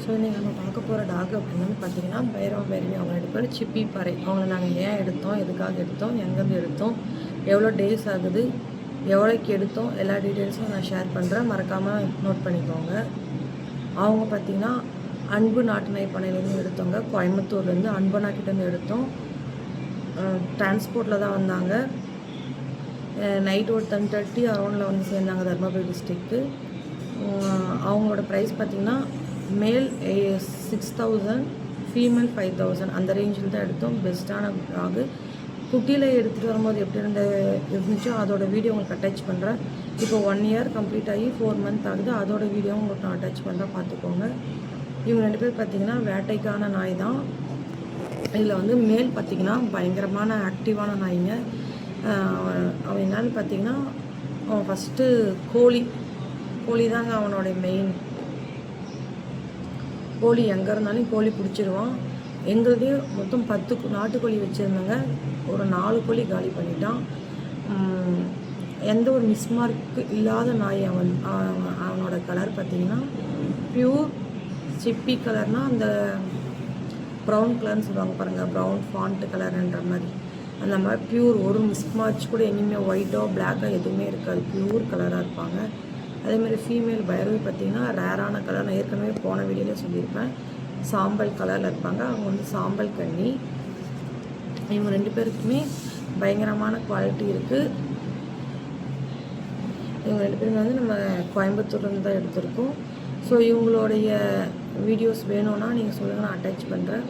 So இன்றைக்கி நம்ம பார்க்க போகிற டாக் அப்படின்னு பார்த்தீங்கன்னா பைரவ பைரவி. அவங்க 2 பேர் சிப்பி பறை. அவங்கள நாங்கள் ஏன் எடுத்தோம், எதுக்காக எடுத்தோம், எங்கேருந்து எடுத்தோம், எவ்வளோ டேஸ் ஆகுது, எவ்வளோக்கு எடுத்தோம், எல்லா டீட்டெயில்ஸும் நான் ஷேர் பண்ணுறேன். மறக்காமல் நோட் பண்ணிக்கோங்க. அவங்க பார்த்திங்கன்னா அன்பு நாட்டு நாய் பண்ணையிலேருந்து எடுத்தவங்க. கோயம்புத்தூர்லேருந்து அன்பனா கிட்டேருந்து எடுத்தோம். டிரான்ஸ்போர்ட்டில் தான் வந்தாங்க. நைட் ஒரு 10:30 அரௌண்டில் வந்து சேர்ந்தாங்க தர்மபுரி டிஸ்ட்ரிக்ட்டு. அவங்களோட ப்ரைஸ் பார்த்திங்கன்னா மேல் 6,000, ஃபீமேல் 5,000 அந்த ரேஞ்சில் தான் எடுத்தோம். பெஸ்ட்டான டாகு. குட்டியில் எடுத்துகிட்டு வரும்போது எப்படி இருந்துச்சோ அதோட வீடியோ உங்களுக்கு அட்டாச் பண்ணுறேன். இப்போ 1 இயர் கம்ப்ளீட் ஆகி 4 மந்த் ஆகுது. அதோட வீடியோ உங்களுக்கு நான் அட்டாச் பண்ணுறேன், பார்த்துக்கோங்க. இவங்க 2 பேர் பார்த்திங்கன்னா வேட்டைக்கான நாய் தான். இதில் வந்து மேல் பார்த்திங்கன்னா பயங்கரமான ஆக்டிவான நாய்ங்க. அவன் என்னன்னு பார்த்திங்கன்னா அவன் ஃபஸ்ட்டு கோழி தாங்க அவனோடைய மெயின். கோழி எங்கே இருந்தாலும் கோழி பிடிச்சிருவான். எங்களுதே மொத்தம் 10 நாட்டுக்கோழி வச்சுருந்தாங்க. ஒரு 4 கோழி காலி பண்ணிட்டான். எந்த ஒரு மிஸ்மார்க்கு இல்லாத நாய். அவனோட கலர் பார்த்திங்கன்னா ப்யூர் சிப்பி கலர்னால் அந்த ப்ரௌன் கலர்னு சொல்லுவாங்க பாருங்கள், ப்ரௌன் ஃபாண்ட் கலருன்ற மாதிரி. அந்த மாதிரி ப்யூர், ஒரு மிஸ்மார்ச் கூட எங்கேயுமே ஒயிட்டோ பிளாக்கோ எதுவுமே இருக்காது. ப்யூர் கலராக இருப்பாங்க. அதேமாதிரி ஃபீமேல் பைரவி பார்த்திங்கன்னா ரேரான கலர். நான் ஏற்கனவே போன வீடியோவில் சொல்லியிருப்பேன். சாம்பல் கலரில் இருப்பாங்க. அவங்க வந்து சாம்பல் கண்ணி. இவங்க 2 பேருக்குமே பயங்கரமான குவாலிட்டி இருக்குது. இவங்க 2 பேருமே வந்து நம்ம கோயம்புத்தூர்லேருந்து தான் எடுத்திருக்கோம். ஸோ இவங்களுடைய வீடியோஸ் வேணும்னா நீங்கள் சொல்லுங்கள், நான் அட்டாச் பண்ணுறேன்.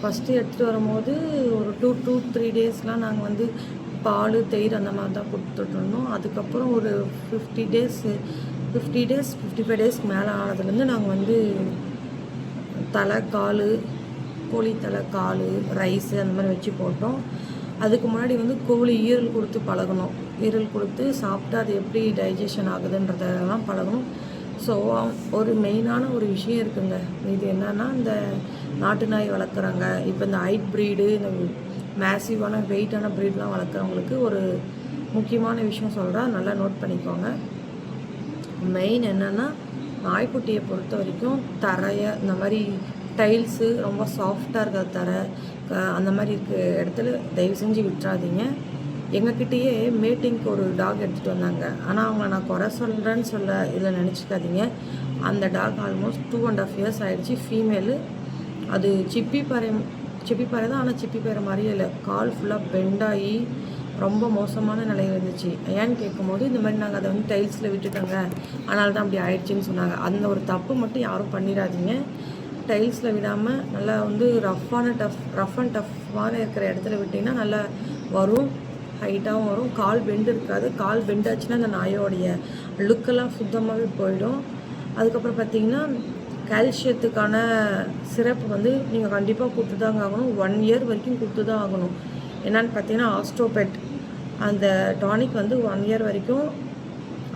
ஃபஸ்ட்டு எடுத்துகிட்டு வரும்போது ஒரு 2-3 டேஸ்லாம் நாங்கள் வந்து பால், தயிர் அந்த மாதிரி தான் கொடுத்துட்ருந்தோம். அதுக்கப்புறம் ஒரு 50 டேஸ் 55 டேஸ்க்கு மேலே ஆனதுலேருந்து நாங்கள் வந்து தலை, கால், கோழி தலை, கால், ரைஸு அந்த மாதிரி வச்சு போட்டோம். அதுக்கு முன்னாடி வந்து கோழி ஈரல் கொடுத்து பழகணும். ஈரல் கொடுத்து சாப்பிட்டு அது எப்படி டைஜஷன் ஆகுதுன்றதெல்லாம் பழகணும். ஸோ ஒரு மெயினான ஒரு விஷயம் இருக்குங்க. இது என்னென்னா, இந்த நாட்டு நாய் வளர்க்குறாங்க, இப்போ இந்த ஹைட் ப்ரீடு, இந்த மேசிவான வெயிட்டான ப்ரீட்லாம் வளர்க்குறவங்களுக்கு ஒரு முக்கியமான விஷயம் சொல்கிறேன், நல்லா நோட் பண்ணிக்கோங்க. மெயின் என்னென்னா, நாய்க்குட்டியை பொறுத்த வரைக்கும் தரையை இந்த மாதிரி டைல்ஸு ரொம்ப சாஃப்டாக இருக்கிற தரை அந்த மாதிரி இருக்க இடத்துல தயவு செஞ்சு விட்டுறாதீங்க. எங்ககிட்டயே மேட்டிங்க்கு ஒரு டாக் எடுத்துகிட்டு வந்தாங்க. ஆனால் அவங்கள நான் குறை சொல்கிறேன்னு இதில் நினச்சிக்காதீங்க. அந்த டாக் ஆல்மோஸ்ட் 2.5 இயர்ஸ் ஆகிடுச்சு. ஃபீமேலு. அது சிப்பி பறை தான். ஆனால் சிப்பி பறை மாதிரியே இல்லை. கால் ஃபுல்லாக பெண்டாகி ரொம்ப மோசமான நிலையில் இருந்துச்சு. ஏன்னு கேட்கும்போது, இந்த மாதிரி நாங்கள் அதை வந்து டைல்ஸில் விட்டுட்டோங்க, அதனால தான் அப்படி ஆயிடுச்சின்னு சொன்னாங்க. அந்த ஒரு தப்பு மட்டும் யாரும் பண்ணிடாதீங்க. டைல்ஸில் விடாமல் நல்லா வந்து ரஃப் அண்ட் டஃப்பான இருக்கிற இடத்துல விட்டிங்கன்னா நல்லா வரும், ஹைட்டாகவும் வரும். கால் பெண்டு இருக்காது. கால் பெண்டாச்சுன்னா அந்த நாயோடைய லுக்கெல்லாம் சுத்தமாகவே போயிடும். அதுக்கப்புறம் பார்த்திங்கன்னா கால்சியத்துக்கான சிரப்பு வந்து நீங்கள் கண்டிப்பாக கொடுத்து தாங்க ஆகணும். 1 இயர் வரைக்கும் கொடுத்து தான் ஆகணும். என்னென்னு பார்த்தீங்கன்னா ஆஸ்ட்ரோபெட் அந்த டானிக் வந்து 1 இயர் வரைக்கும்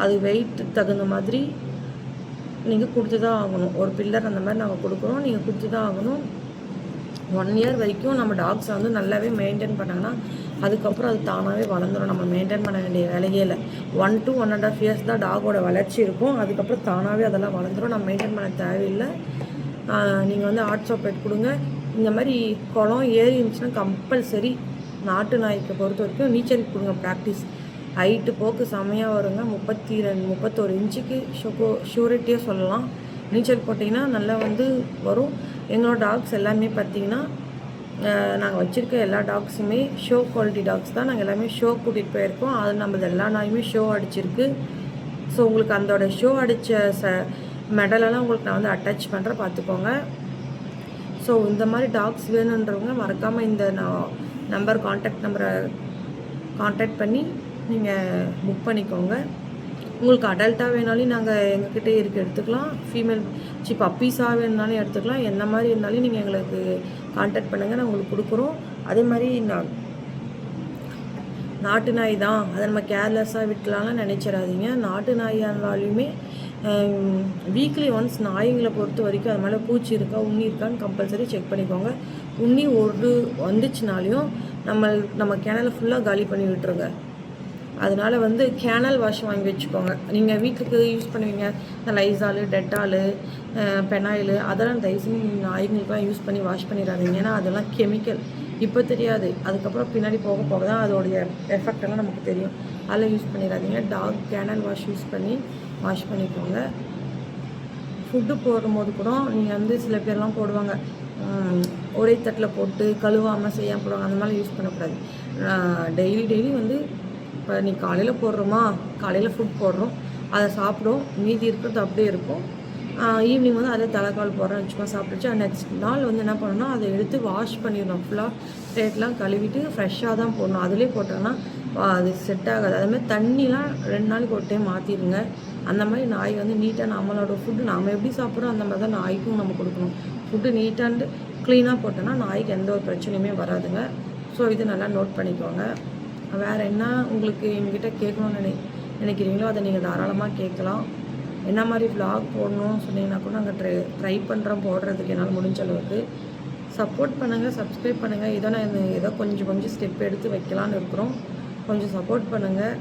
அது வெயிட் தகுந்த மாதிரி நீங்கள் கொடுத்து தான் ஆகணும். ஒரு பில்லர் அந்த மாதிரி நாங்கள் கொடுக்குறோம், நீங்கள் கொடுத்து தான் ஆகணும். 1 இயர் வரைக்கும் நம்ம டாக்ஸை வந்து நல்லாவே மெயின்டைன் பண்ணாங்கன்னா அதுக்கப்புறம் அது தானாகவே வளர்ந்துடும். நம்ம மெயின்டைன் பண்ண வேண்டிய வேலையே இல்லை. 1 to 1.5 இயர்ஸ் தான் டாகோட வளர்ச்சி இருக்கும். அதுக்கப்புறம் தானாகவே அதெல்லாம் வளர்ந்துடும். நம்ம மெயின்டைன் பண்ண தேவையில்லை. நீங்கள் வந்து ஆர்ட்ஸோபெட் கொடுங்க. இந்த மாதிரி குளம் ஏறி இருந்துச்சுன்னா கம்பல்சரி நாட்டு நாய்க்கு பொறுத்த வரைக்கும் நீச்சல் கொடுங்க. ப்ராக்டிஸ் ஹைட்டு போக்கு செம்மையாக வருங்க. 31 இன்ச்சுக்கு ஷூரிட்டியாக சொல்லலாம். நீச்சல் போட்டிங்கன்னா நல்லா வந்து வரும். எங்களோட டாக்ஸ் எல்லாமே பார்த்திங்கன்னா நாங்கள் வச்சுருக்க எல்லா டாக்ஸுமே ஷோ குவாலிட்டி டாக்ஸ் தான். நாங்கள் எல்லாமே ஷோ கூட்டிகிட்டு போயிருக்கோம். அது நம்ம எல்லா நாயுமே ஷோ அடிச்சிருக்கு. ஸோ உங்களுக்கு அதோட ஷோ அடித்த மெடலெல்லாம் உங்களுக்கு நான் வந்து அட்டாச் பண்ணுறேன், பார்த்துக்கோங்க. ஸோ இந்த மாதிரி டாக்ஸ் வேணுன்றவங்க மறக்காமல் இந்த கான்டாக்ட் நம்பரை கான்டாக்ட் பண்ணி நீங்கள் புக் பண்ணிக்கோங்க. உங்களுக்கு அடல்ட்டாக வேணாலும் நாங்கள் எங்ககிட்ட எடுத்துக்கலாம். ஃபீமேல் பப்பீஸாக வேணுனாலும் எடுத்துக்கலாம். எந்த மாதிரி இருந்தாலும் நீங்கள் எங்களுக்கு கான்டாக்ட் பண்ணுங்கள், நான் உங்களுக்கு கொடுக்குறோம். அதே மாதிரி நாட்டு நாய் தான், அதை நம்ம கேர்லெஸ்ஸாக விட்டுலாம்லாம் நினைச்சிடாதீங்க. நாட்டு நாயாக இருந்தாலுமே வீக்லி ஒன்ஸ் நாய்களை பொறுத்த வரைக்கும் அது மேலே பூச்சி இருக்கா, உண்ணி இருக்கான்னு கம்பல்சரி செக் பண்ணிக்கோங்க. உண்ணி ஒரு வந்துச்சுனாலையும் நம்ம கிணலை ஃபுல்லாக காலி பண்ணி விட்டுருங்க. அதனால் வந்து கேனல் வாஷ் வாங்கி வச்சுக்கோங்க. நீங்கள் வீட்டுக்கு யூஸ் பண்ணுவீங்க இந்த லைசாலு, டெட்டாலு, பெனாயிலு, அதெல்லாம் தயவுசெய்து நீங்கள் நாய்களுக்குலாம் யூஸ் பண்ணி வாஷ் பண்ணிடாதீங்க. ஏன்னா அதெல்லாம் கெமிக்கல். இப்போ தெரியாது, அதுக்கப்புறம் பின்னாடி போக போக தான் அதோடைய எஃபெக்ட் எல்லாம் நமக்கு தெரியும். அதெல்லாம் யூஸ் பண்ணிடாதீங்க. டாக் கேனல் வாஷ் யூஸ் பண்ணி வாஷ் பண்ணிக்கோங்க. ஃபுட்டு போடும்போது கூட நீங்கள் வந்து சில பேர்லாம் போடுவாங்க, ஒரே தட்டில் போட்டு கழுவாமல் செய்யாமல் போடுவாங்க. அந்த மாதிரி யூஸ் பண்ணக்கூடாது. டெய்லி வந்து இப்போ நீ காலையில் போடுறோமா, காலையில் ஃபுட் போடுறோம், அதை சாப்பிடும், மீதி இருக்கிறது அப்படியே இருக்கும். ஈவினிங் வந்து அதே தலைக்கால் போடுறோன்னு வச்சுக்கோ, சாப்பிட்டுச்சு. நெக்ஸ்ட் நாள் வந்து என்ன பண்ணணும்னா அதை எடுத்து வாஷ் பண்ணிடணும். ஃபுல்லாக பிளேட்லாம் கழுவிட்டு ஃப்ரெஷ்ஷாக தான் போடணும். அதிலே போட்டோன்னா அது செட் ஆகாது. அதுமாதிரி தண்ணிலாம் 2 நாளைக்கு ஒரு டைம் மாற்றிடுங்க. அந்த மாதிரி நாய் வந்து நீட்டாக நம்மளோட ஃபுட்டு நம்ம எப்படி சாப்பிட்றோம் அந்த மாதிரி தான் நாய்க்கும் நம்ம கொடுக்கணும். ஃபுட்டு நீட்டாண்டு க்ளீனாக போட்டோன்னா நாய்க்கு எந்த ஒரு பிரச்சனையுமே வராதுங்க. ஸோ இது நல்லா நோட் பண்ணிக்கோங்க. வேறு என்ன உங்களுக்கு எங்ககிட்ட கேட்கணும்னு நினைக்கிறீங்களோ அதை நீங்கள் தாராளமாக கேட்கலாம். என்ன மாதிரி vlog போடணும் சொன்னீங்கன்னா கூட நாங்கள் ட்ரை பண்ணுறோம் போடுறதுக்கு என்னால் முடிஞ்ச அளவுக்கு. சப்போர்ட் பண்ணுங்கள், சப்ஸ்கிரைப் பண்ணுங்கள். இதோ நான் ஏதோ கொஞ்சம் ஸ்டெப் எடுத்து வைக்கலான்னு இருக்கிறோம். கொஞ்சம் சப்போர்ட் பண்ணுங்கள்.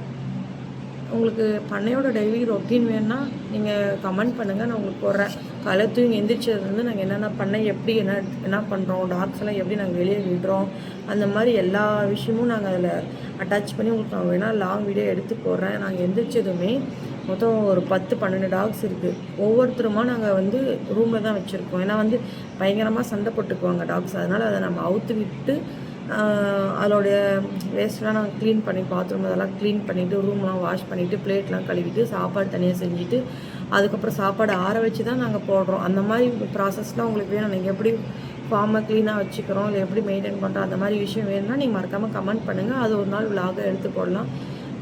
உங்களுக்கு பண்ணையோட டெய்லி ரொட்டீன் வேணுன்னா நீங்கள் கமெண்ட் பண்ணுங்கள், நான் உங்களுக்கு போடுறேன். காலை தூங்கி எந்திரிச்சதுலேருந்து நாங்கள் என்னென்ன பண்ண, எப்படி என்ன பண்ணுறோம், டாக்ஸ் எல்லாம் எப்படி நாங்கள் வெளியே விடுறோம், அந்த மாதிரி எல்லா விஷயமும் நாங்கள் அதில் அட்டாச் பண்ணி உங்களுக்கு நான் வேணால் லாங் வீடியோ எடுத்து போடுறேன். நாங்கள் எந்திரிச்சதுமே மொத்தம் ஒரு 10-12 டாக்ஸ் இருக்குது. ஒவ்வொருத்தருமா நாங்கள் வந்து ரூமில் தான் வச்சுருக்கோம். ஏன்னா வந்து பயங்கரமாக சண்டை போட்டுக்குவாங்க டாக்ஸ். அதனால் அதை நம்ம அவுத்து விட்டு அதோடைய வேஸ்ட்லாம் நாங்கள் க்ளீன் பண்ணி, பாத்ரூம் அதெல்லாம் க்ளீன் பண்ணிவிட்டு, ரூம்லாம் வாஷ் பண்ணிவிட்டு, பிளேட்லாம் கழுவிட்டு, சாப்பாடு தனியாக செஞ்சுட்டு, அதுக்கப்புறம் சாப்பாடு ஆற வச்சு தான் நாங்கள் போடுறோம். அந்த மாதிரி ப்ராசஸ்லாம் உங்களுக்கு வேணும். நீங்கள் எப்படி ஃபார்மை க்ளீனாக வச்சுக்கிறோம், இல்லை எப்படி மெயின்டைன் பண்ணுறோம், அந்த மாதிரி விஷயம் வேணும்னா நீங்கள் மறக்காமல் கமெண்ட் பண்ணுங்கள். அது ஒரு நாள் விலாக எடுத்து போடலாம்.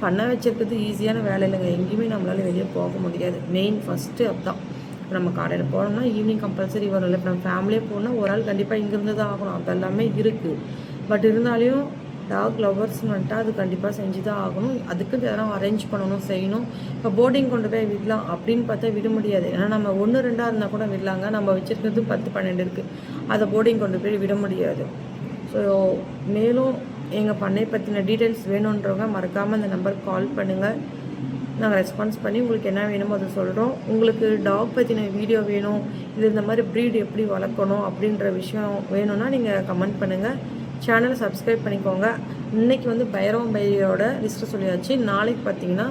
பண்ண வச்சுருக்கிறது ஈஸியான வேலை இல்லைங்க. எங்கேயுமே நம்மளால் வெளியே போக முடியாது. மெயின் ஃபஸ்ட்டு அதுதான். நம்ம காலையில் போனோம்னா ஈவினிங் கம்பல்சரி வரும். இல்லை இப்போ நம்ம ஃபேமிலியே போனால் ஒரு ஆள் கண்டிப்பாக இங்கேருந்து தான் ஆகணும். அதெல்லாமே இருக்குது. பட் இருந்தாலும் டாக் லவர்ஸ்னு வந்துட்டு அது கண்டிப்பாக செஞ்சு தான் ஆகணும். அதுக்கு எதனால் அரேஞ்ச் பண்ணணும், செய்யணும். இப்போ போர்டிங் கொண்டு போய் விடலாம் அப்படின்னு பார்த்தா விட முடியாது. ஏன்னா நம்ம 1-2 இருந்தால் கூட விடலாங்க. நம்ம வச்சுருக்கிறது 10-12 இருக்குது. அதை போர்டிங் கொண்டு போய் விட முடியாது. ஸோ மேலும் எங்கள் பண்ணை பற்றின டீட்டெயில்ஸ் வேணுன்றவங்க மறக்காமல் இந்த நம்பருக்கு கால் பண்ணுங்கள். நாங்கள் ரெஸ்பான்ஸ் பண்ணி உங்களுக்கு என்ன வேணுமோ அதை சொல்கிறோம். உங்களுக்கு டாக் பற்றின வீடியோ வேணும், இது இந்த மாதிரி ப்ரீட் எப்படி வளர்க்கணும் அப்படின்ற விஷயம் வேணும்னா நீங்கள் கமெண்ட் பண்ணுங்கள். சேனலை சப்ஸ்கிரைப் பண்ணிக்கோங்க. இன்றைக்கி வந்து பைரவம் பைரியோட லிஸ்ட்டை சொல்லியாச்சு. நாளைக்கு பார்த்தீங்கன்னா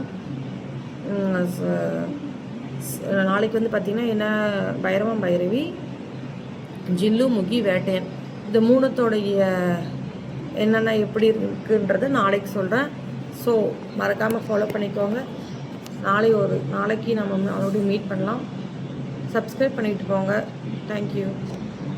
என்ன, பைரவம் பைரவி, ஜில்லு, முகி, வேட்டையன், இந்த 3த்தோடைய என்னென்ன எப்படி இருக்குன்றதை நாளைக்கு சொல்கிறேன். ஸோ மறக்காமல் ஃபாலோ பண்ணிக்கோங்க. நாளைக்கு நம்ம மறுபடியும் மீட் பண்ணலாம். சப்ஸ்கிரைப் பண்ணிட்டு போங்க. தேங்க்யூ.